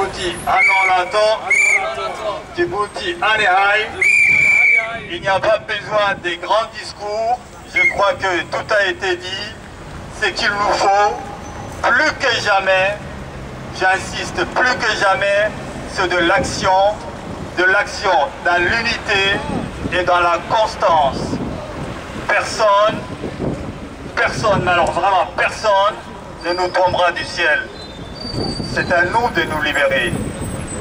Djibouti Anolato, Djibouti Anehai. Il n'y a pas besoin des grands discours, je crois que tout a été dit. C'est qu'il nous faut plus que jamais, j'insiste, plus que jamais, c'est de l'action dans l'unité et dans la constance. Personne, mais alors vraiment personne, ne nous tombera du ciel. C'est à nous de nous libérer,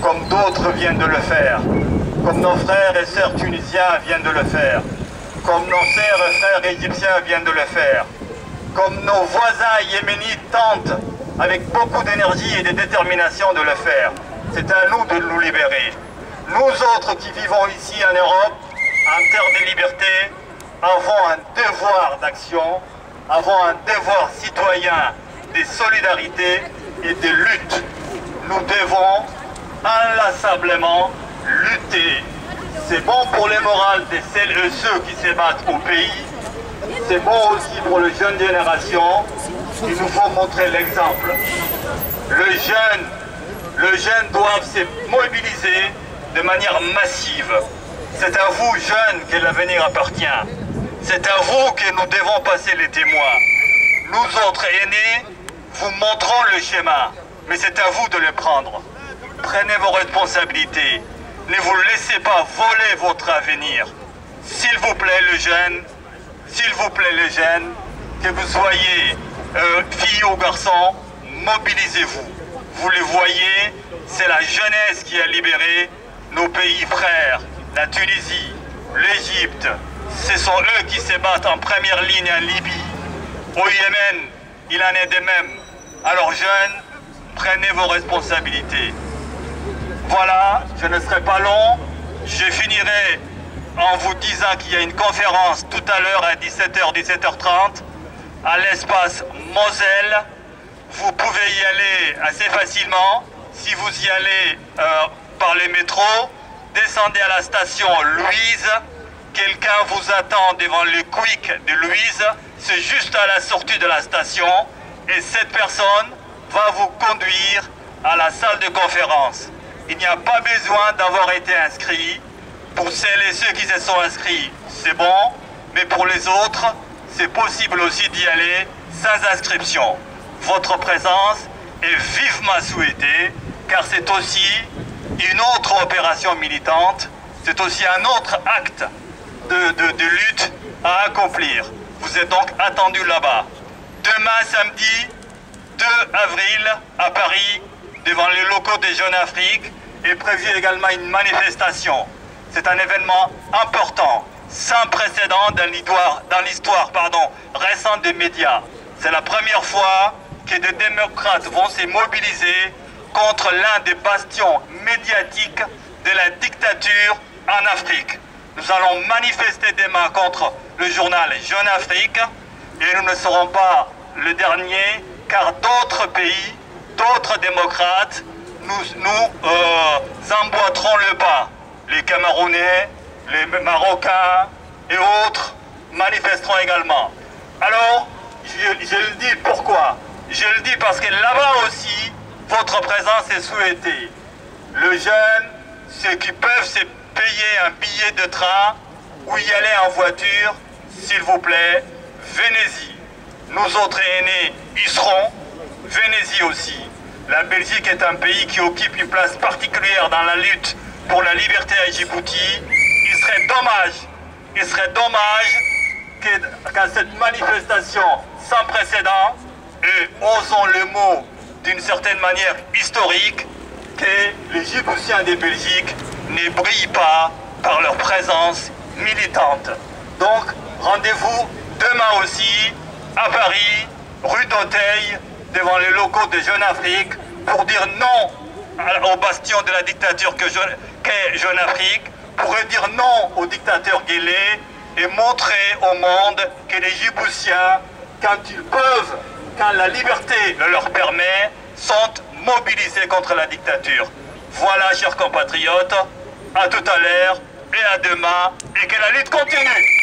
comme d'autres viennent de le faire, comme nos frères et sœurs tunisiens viennent de le faire, comme nos sœurs et frères égyptiens viennent de le faire, comme nos voisins yéménites tentent avec beaucoup d'énergie et de détermination de le faire. C'est à nous de nous libérer. Nous autres qui vivons ici en Europe, en terre de liberté, avons un devoir d'action, avons un devoir citoyen de solidarité et de lutte. Nous devons inlassablement lutter. C'est bon pour le moral de celles et ceux qui se battent au pays. C'est bon aussi pour les jeunes générations. Il nous faut montrer l'exemple. Les jeunes doivent se mobiliser de manière massive. C'est à vous, jeunes, que l'avenir appartient. C'est à vous que nous devons passer les témoins. Nous autres aînés, vous montrons le schéma, mais c'est à vous de le prendre. Prenez vos responsabilités. Ne vous laissez pas voler votre avenir. S'il vous plaît, les jeunes, que vous soyez filles ou garçons, mobilisez-vous. Vous le voyez, c'est la jeunesse qui a libéré nos pays frères, la Tunisie, l'Égypte. Ce sont eux qui se battent en première ligne en Libye. Au Yémen, il en est de même. Alors jeunes, prenez vos responsabilités. Voilà, je ne serai pas long. Je finirai en vous disant qu'il y a une conférence tout à l'heure à 17h, 17h30 à l'espace Moselle. Vous pouvez y aller assez facilement. Si vous y allez par les métros, descendez à la station Louise. Quelqu'un vous attend devant le Quick de Louise. C'est juste à la sortie de la station. Et cette personne va vous conduire à la salle de conférence. Il n'y a pas besoin d'avoir été inscrit. Pour celles et ceux qui se sont inscrits, c'est bon. Mais pour les autres, c'est possible aussi d'y aller sans inscription. Votre présence est vivement souhaitée, car c'est aussi une autre opération militante, c'est aussi un autre acte de lutte à accomplir. Vous êtes donc attendus là-bas. Demain, samedi 2 avril, à Paris, devant les locaux des Jeunes Afrique, est prévue également une manifestation. C'est un événement important, sans précédent dans l'histoire récente des médias. C'est la première fois que des démocrates vont se mobiliser contre l'un des bastions médiatiques de la dictature en Afrique. Nous allons manifester demain contre le journal Jeune Afrique et nous ne serons pas le dernier car d'autres pays, d'autres démocrates nous emboîteront le pas. Les Camerounais, les Marocains et autres manifesteront également. Alors, je le dis pourquoi? Je le dis parce que là-bas aussi, votre présence est souhaitée. Les jeunes, ceux qui peuvent se payer un billet de train ou y aller en voiture, s'il vous plaît, venez-y. Nous autres aînés y serons, venez-y aussi. La Belgique est un pays qui occupe une place particulière dans la lutte pour la liberté à Djibouti. Il serait dommage qu'à cette manifestation sans précédent, et osons le mot d'une certaine manière historique, que les Djiboutiens des Belgiques ne brillent pas par leur présence militante. Donc, rendez-vous demain aussi à Paris, rue d'Auteuil, devant les locaux de Jeune Afrique, pour dire non au bastion de la dictature qu'est Jeune Afrique, pour dire non au dictateur Guelleh et montrer au monde que les Djiboutiens, quand ils peuvent, quand la liberté le leur permet, sont mobilisés contre la dictature. Voilà, chers compatriotes, à tout à l'heure et à demain, et que la lutte continue.